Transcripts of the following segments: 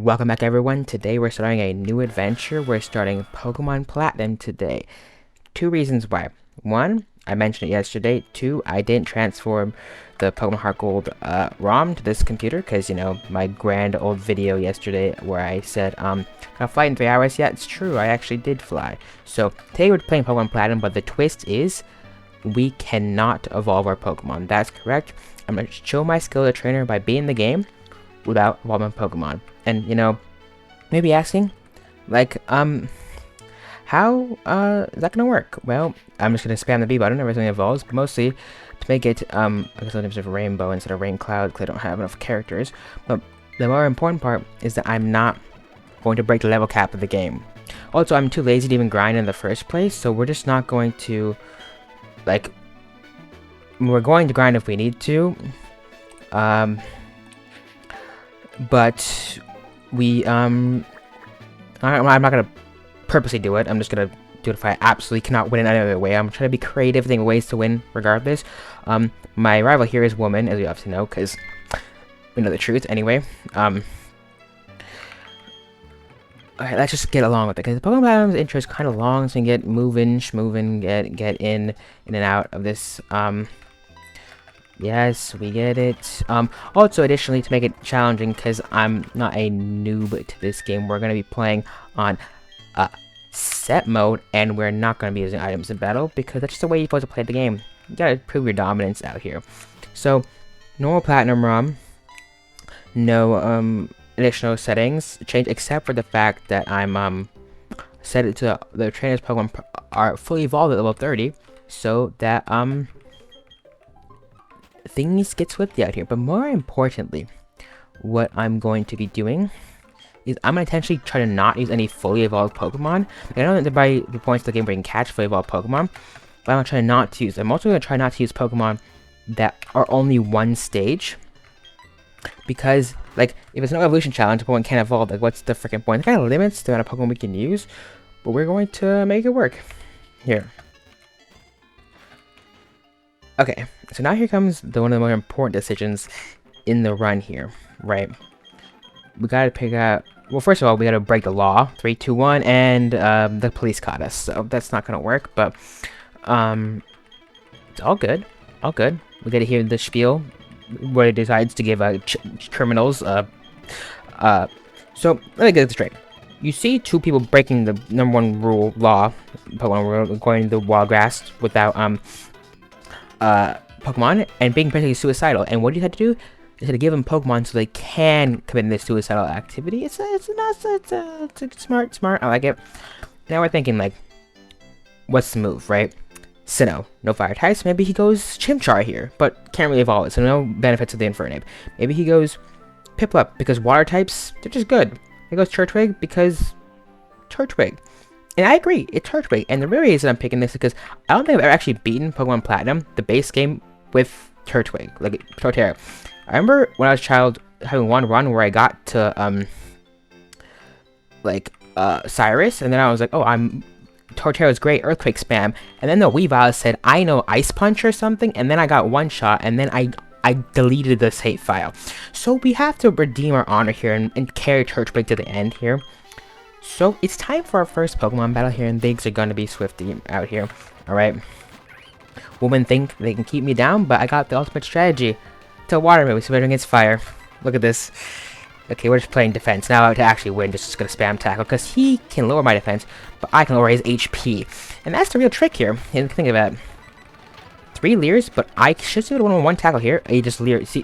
Welcome back everyone. Today we're starting a new adventure. We're starting Pokemon Platinum today. Two reasons why. One, I mentioned it yesterday. Two, I didn't transform the Pokemon Heart Gold ROM to this computer because, my grand old video yesterday where I said, I'll fly in 3 hours. Yeah, it's true. I actually did fly. So today we're playing Pokemon Platinum, but the twist is we cannot evolve our Pokemon. That's correct. I'm going to show my skill as a trainer by being in the game without evolving Pokemon. And, maybe asking, like, how, is that gonna work? Well, I'm just gonna spam the B button every time it evolves, but mostly to make it, I guess I'll name it Rainbow instead of Rain Cloud, because I don't have enough characters. But the more important part is that I'm not going to break the level cap of the game. Also, I'm too lazy to even grind in the first place, so we're just not going to, like, we're going to grind if we need to, but we, I'm not gonna purposely do it. I'm just gonna do it if I absolutely cannot win in any other way. I'm trying to be creative, think of ways to win regardless. My rival here is Woman, as you obviously know, because we know the truth anyway. Alright, let's just get along with it, because the Pokemon Platinum's intro is kind of long, so you can get moving, schmoving, get in and out of this, yes, we get it. Also, additionally, to make it challenging, because I'm not a noob to this game, we're going to be playing on set mode, and we're not going to be using items in battle, because that's just the way you're supposed to play the game. You gotta prove your dominance out here. So, normal Platinum ROM, no additional settings change, except for the fact that I'm set it to the trainer's Pokemon are fully evolved at level 30, so that things get swifty out here. But more importantly, what I'm going to be doing is I'm going to intentionally try to not use any fully evolved Pokemon. I know that by the points of the game where you can catch fully evolved Pokemon, but I'm going to try not to use them. I'm also going to try not to use Pokemon that are only one stage, because, like, if it's no evolution challenge, Pokemon can't evolve, like, what's the freaking point? It kind of limits the amount of Pokemon we can use, but we're going to make it work. Here. Okay, so now here comes one of the more important decisions in the run here, right? We gotta pick out, well, first of all, we gotta break the law. 3, 2, 1, and the police caught us, so that's not gonna work, but it's all good, all good. We gotta hear the spiel where it decides to give criminals, so let me get this straight. You see two people breaking the #1 rule, law, Pokemon rule, going to the wild grass without, Pokemon, and being basically suicidal. And what you had to do is to give them Pokemon so they can commit this suicidal activity. It's smart. I like it. Now we're thinking, like, what's the move, right? Sinnoh, no fire types. Maybe he goes Chimchar here, but can't really evolve it, so no benefits of the Infernape. Maybe he goes Piplup because water types, they're just good. He goes Turtwig because Turtwig. And I agree, it's Turtwig. And the real reason I'm picking this is because I don't think I've ever actually beaten Pokemon Platinum, the base game, with Turtwig, like Torterra. I remember when I was a child having one run where I got to, Cyrus, and then I was like, oh, Torterra's great, Earthquake spam. And then the Weavile said, I know Ice Punch or something, and then I got one shot, and then I deleted the save file. So we have to redeem our honor here and carry Turtwig to the end here. So it's time for our first Pokemon battle here, and things are going to be swifty out here. Alright. Women think they can keep me down, but I got the ultimate strategy. To water move, so against fire. Look at this. Okay, we're just playing defense. Now to actually win, just gonna spam tackle, because he can lower my defense, but I can lower his HP. And that's the real trick here. And think of that. 3 Leers, but I should do a 1-on-1 tackle here. He just Leer. See,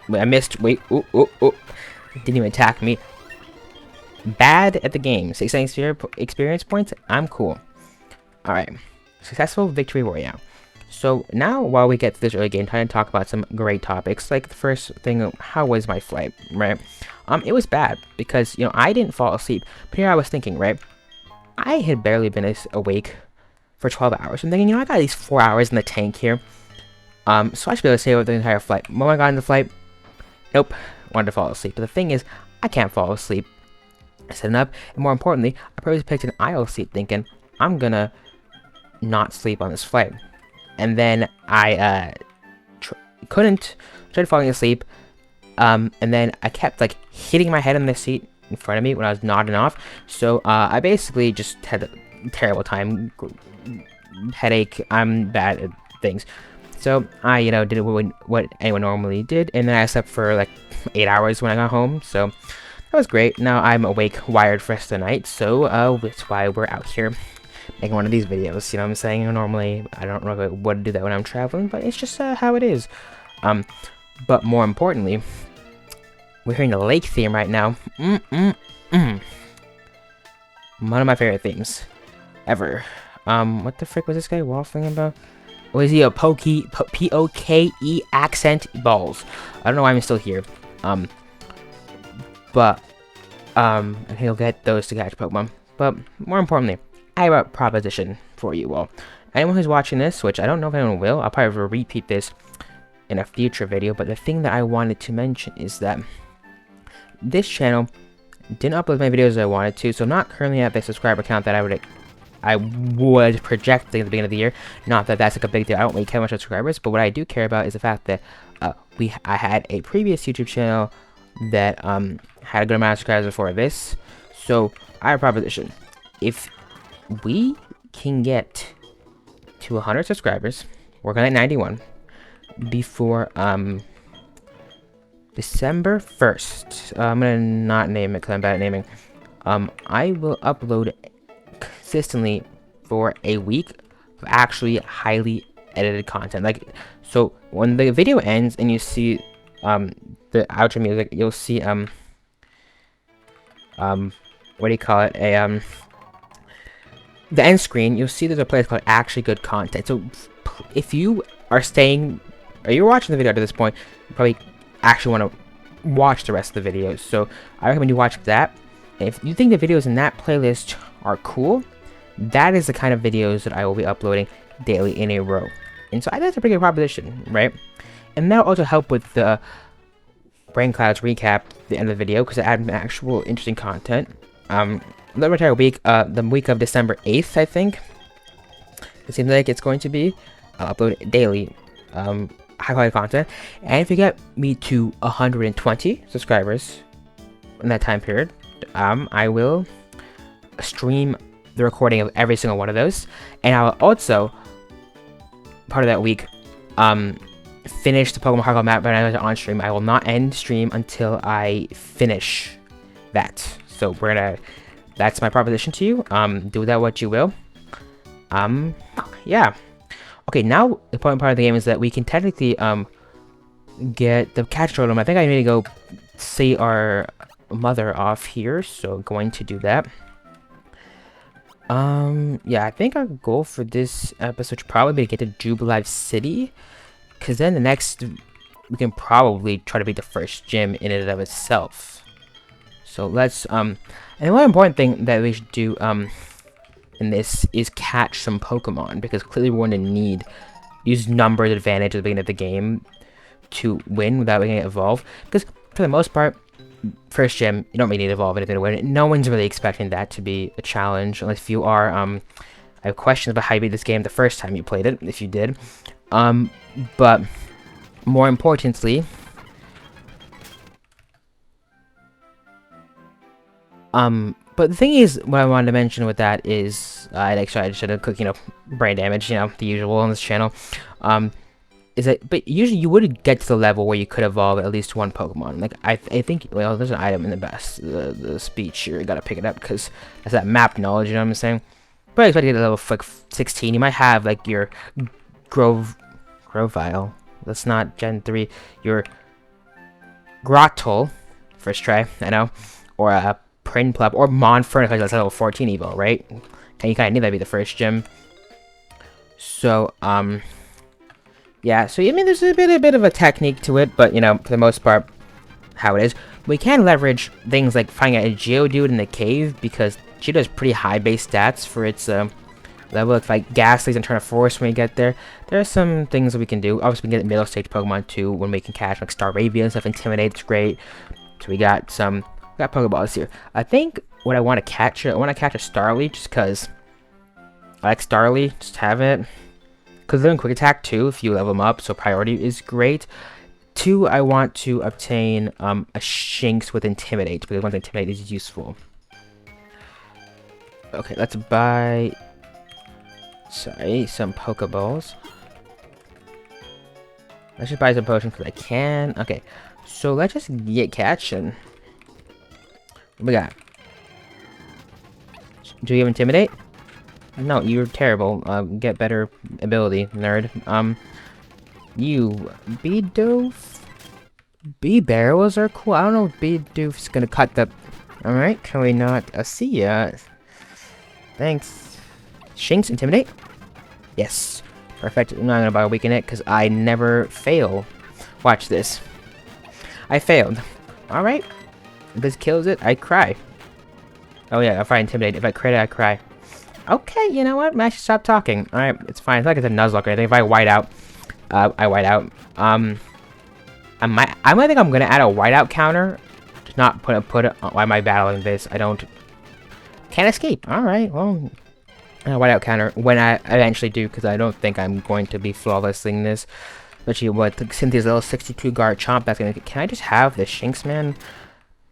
wait, I missed. Wait, oh. Didn't even attack me. Bad at the game. 6 experience points. I'm cool. Alright. Successful victory royale. So now, while we get to this early game, time to talk about some great topics. Like the first thing, how was my flight, right? It was bad because, I didn't fall asleep. But here I was thinking, right? I had barely been awake for 12 hours. I'm thinking, I got at least 4 hours in the tank here. So I should be able to stay over the entire flight. When I got in the flight, nope, wanted to fall asleep. But the thing is, I can't fall asleep. I set it up, and more importantly, I probably picked an aisle seat thinking, I'm gonna not sleep on this flight. And then I tried falling asleep, and then I kept, like, hitting my head on the seat in front of me when I was nodding off. So I basically just had a terrible time, headache. I'm bad at things. So I, did what anyone normally did, and then I slept for like 8 hours when I got home. So that was great. Now I'm awake, wired for the rest of the night. So that's why we're out here making one of these videos. You know what I'm saying? Normally I don't know what to do that when I'm traveling, but it's just how it is. But more importantly, we're hearing the lake theme right now. One of my favorite themes ever. What the frick was this guy waffling about? Was he a P-O-K-E accent balls? I don't know why I'm still here. But and he'll get those to catch Pokemon. But more importantly, I have a proposition for you all. Anyone who's watching this, which I don't know if anyone will, I'll probably repeat this in a future video, but the thing that I wanted to mention is that this channel didn't upload my videos as I wanted to, so I'm not currently at the subscriber count that I would project at the beginning of the year. Not that that's like a big deal. I don't really care much about subscribers, but what I do care about is the fact that I had a previous YouTube channel that had a good amount of subscribers before this. So I have a proposition. If we can get to 100 subscribers, we're gonna at 91 before December 1st. I'm gonna not name it because I'm bad at naming. I will upload consistently for a week of actually highly edited content. Like, so when the video ends and you see the outro music, you'll see what do you call it, the end screen. You'll see there's a place called actually good content. So if you are staying, or you're watching the video to this point, you probably actually want to watch the rest of the videos. So I recommend you watch that. And if you think the videos in that playlist are cool, that is the kind of videos that I will be uploading daily in a row. And so I think that's a pretty good proposition, right? And that'll also help with the Brain Clouds recap at the end of the video, because it added actual interesting content. The entire week, the week of December 8th, I think, it seems like it's going to be. I'll upload daily high quality content. And if you get me to 120 subscribers in that time period, I will stream the recording of every single one of those, and I'll also, part of that week, finish the Pokemon Hardcore map. But I was on stream, I will not end stream until I finish that. So that's my proposition to you. Do that what you will. Yeah. Okay, now the important part of the game is that we can technically get the catch totem. I think I need to go see our mother off here, so going to do that. Yeah, I think our goal for this episode should probably be to get to Jubilife City, because then the next, we can probably try to beat the first gym in and of itself. So let's, and the one important thing that we should do, in this is catch some Pokemon, because clearly we're going to use numbers advantage at the beginning of the game to win without getting it evolve, because for the most part, first gym, you don't really need to evolve anything to win it. No one's really expecting that to be a challenge, unless you are. I have questions about how you beat this game the first time you played it, if you did. But more importantly, but the thing is, what I wanted to mention with that is, I should have cooked, brain damage, the usual on this channel. Is that, but usually you would get to the level where you could evolve at least one Pokemon. Like, I think, well, there's an item in the best, the speech, you gotta pick it up, because that's that map knowledge, you know what I'm saying? But I expect to get to level, like, 16, you might have, like, your Grovyle, that's not Gen 3, your Grottle, first try, I know, or a Prinplup, or Monferno, because that's level 14 Evo, right? And you kind of need that to be the first gym. So, yeah, so, I mean, there's a bit of a technique to it, but, for the most part, how it is. We can leverage things like finding a Geodude in the cave, because Geodude has pretty high base stats for its level. If like Gastly's and Turn of Force when we get there, there are some things that we can do. Obviously, we can get middle stage Pokemon too when we can catch like Staravia and stuff. Intimidate's great. So we got Pokeballs here. I think what I want to catch, I want to catch a Starly just because I like Starly. Just have it. Because they're in Quick Attack too if you level them up, so priority is great. 2, I want to obtain a Shinx with Intimidate, because once Intimidate is useful. Okay, let's buy... Sorry, some Pokeballs. I should buy some potions because I can. Okay, so let's just get catching. What we got? Do you have Intimidate? No, you're terrible. Get better ability, nerd. You Bidoof? B-barrels are cool. I don't know if Bidoof's gonna cut the... Alright, can we not see ya? Thanks. Shinx, Intimidate? Yes. Perfect. I'm not gonna buy a Weaken It, because I never fail. Watch this. I failed. Alright. If this kills it, I cry. Oh yeah, if I Intimidate, if I crit it, I cry. Okay, you know what? I should stop talking. Alright, it's fine. It's like it's a Nuzlocke or anything. If I white out, I white out. I might think I'm gonna add a whiteout counter. Just not put it. Why am I battling this? I don't. Can't escape. All right. Well, a whiteout counter when I eventually do, because I don't think I'm going to be flawlessing this. Especially with Cynthia's level 62 guard chomp. That's gonna. Can I just have the Shinx, man?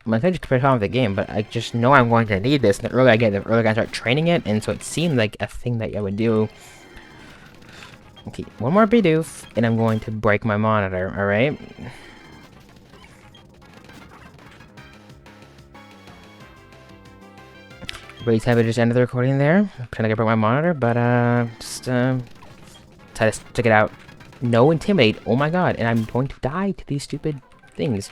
I'm gonna just put it on with the game, but I just know I'm going to need this. And the earlier I get, the earlier I start training it, and so it seemed like a thing that I would do. Okay, one more Bidoof, and I'm going to break my monitor, alright? Really type I just ended the recording there. I'm trying to break my monitor, but just try to stick it out. No Intimidate, oh my god, and I'm going to die to these stupid things.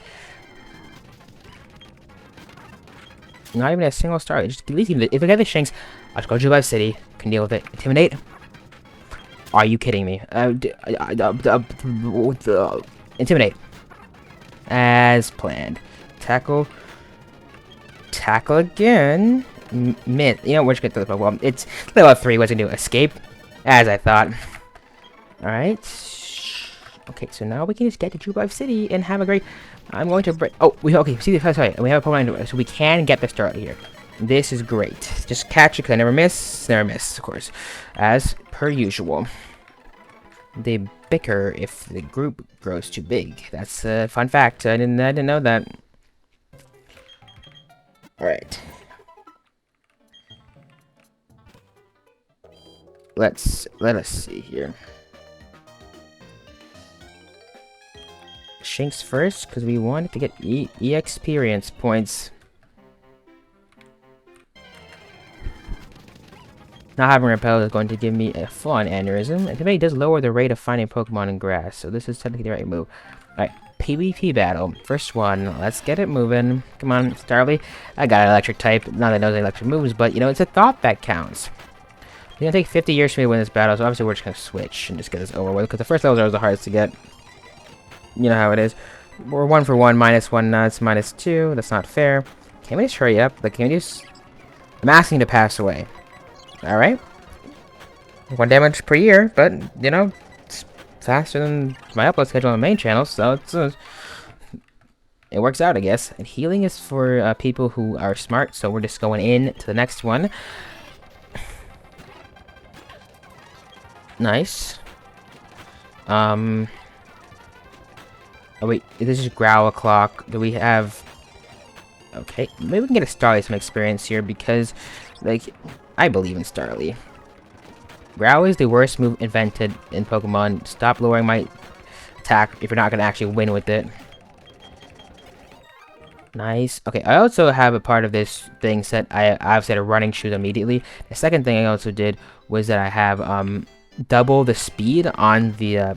Not even a single star, just deleting it. If I get the Shinx, I'll just go to Jubilee City, can deal with it. Intimidate? Are you kidding me? Intimidate. As planned. Tackle. Tackle again. Miss. You know, we're just gonna throw the Pokeball. It's level 3. What's it gonna do? Escape? As I thought. Alright. Okay, so now we can just get to Jubilee City and have a great... I'm going to break... Oh, okay, see the... Sorry, we have a Pokemon, so we can get the start here. This is great. Just catch it, because I never miss, of course. As per usual. They bicker if the group grows too big. That's a fun fact. I didn't know that. Alright. Let us see here. Shinx first, because we wanted to get experience points. Not having Repel is going to give me a full-on aneurysm. Intimidate does lower the rate of finding Pokemon in grass, so this is technically the right move. Alright, PvP battle. First one, let's get it moving. Come on, Starly. I got an electric type, not that I know the electric moves, but you know, it's a thought that counts. It's gonna take 50 years for me to win this battle, so obviously we're just gonna switch and just get this over with, because the first levels are the hardest to get. You know how it is. We're 1 for 1, -1 nuts, -2. That's not fair. Can we just hurry up? Like, can we just... I'm asking to pass away. Alright. 1 damage per year, but, you know, it's faster than my upload schedule on the main channel, so it's... it works out, I guess. And healing is for people who are smart, so we're just going in to the next one. Nice. Oh wait, this is Growl Clock. Do we have... Okay, maybe we can get a Starly some experience here, because, like, I believe in Starly. Growl is the worst move invented in Pokemon. Stop lowering my attack if you're not going to actually win with it. Nice. Okay, I also have a part of this thing set. I've set a running shoes immediately. The second thing I also did was that I have double the speed on the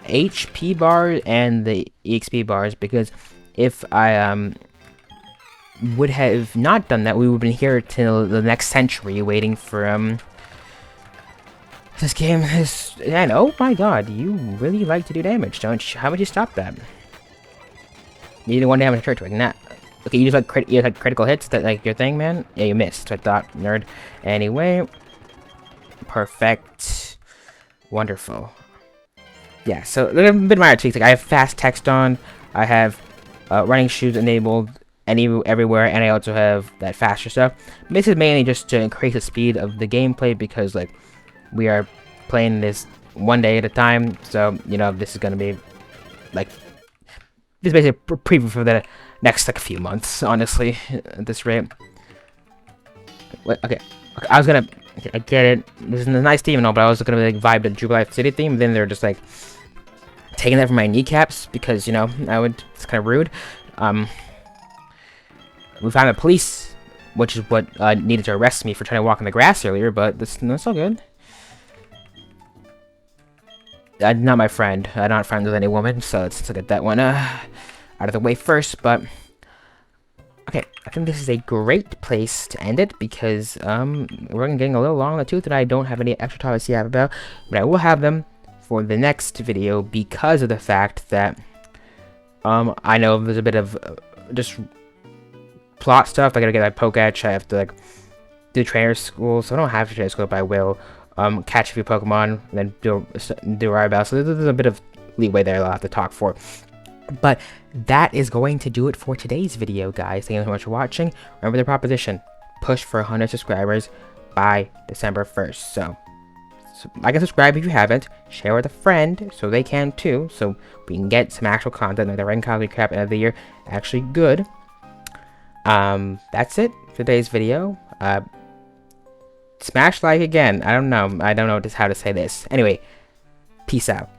HP bar and the EXP bars, because if I would have not done that, we would have been here till the next century waiting for this game is... And oh my god, you really like to do damage, don't you? How would you stop that? You did 1 damage to Turtwig, nah. Okay, you just like critical hits, that like your thing, man? Yeah, you missed. That's what I thought, nerd. Anyway. Perfect. Wonderful. Yeah, so a little bit minor tweaks. Like, I have fast text on, I have running shoes enabled everywhere, and I also have that faster stuff. This is mainly just to increase the speed of the gameplay, because like we are playing this one day at a time. So, you know, this is gonna be like, this is basically a preview for the next like few months, honestly, at this rate. Wait, okay, I was gonna, okay, I get it. This is a nice theme and all, but I was gonna like vibe the Jubilife City theme. Then they're just like taking that from my kneecaps because, you know, it's kind of rude. We found the police, which is what needed to arrest me for trying to walk in the grass earlier, but that's all good. Not my friend. I'm not friends with any woman, so let's get that one out of the way first. But okay, I think this is a great place to end it because we're getting a little long in the tooth, and I don't have any extra topics to have about, but I will have them for the next video because of the fact that I know there's a bit of just plot stuff. I gotta get my Pokédex. I have to like do trainer school, so I don't have to trainer school, but I will catch a few Pokemon and then do Ride Battle. So there's a bit of leeway there I'll have to talk for. But that is going to do it for today's video, guys. Thank you so much for watching. Remember the proposition: push for 100 subscribers by December 1st. So like and subscribe if you haven't. Share with a friend so they can too, so we can get some actual content like the Rank College Recap end of the year actually good. That's it for today's video. Smash like again. I don't know how to say this. Anyway, peace out.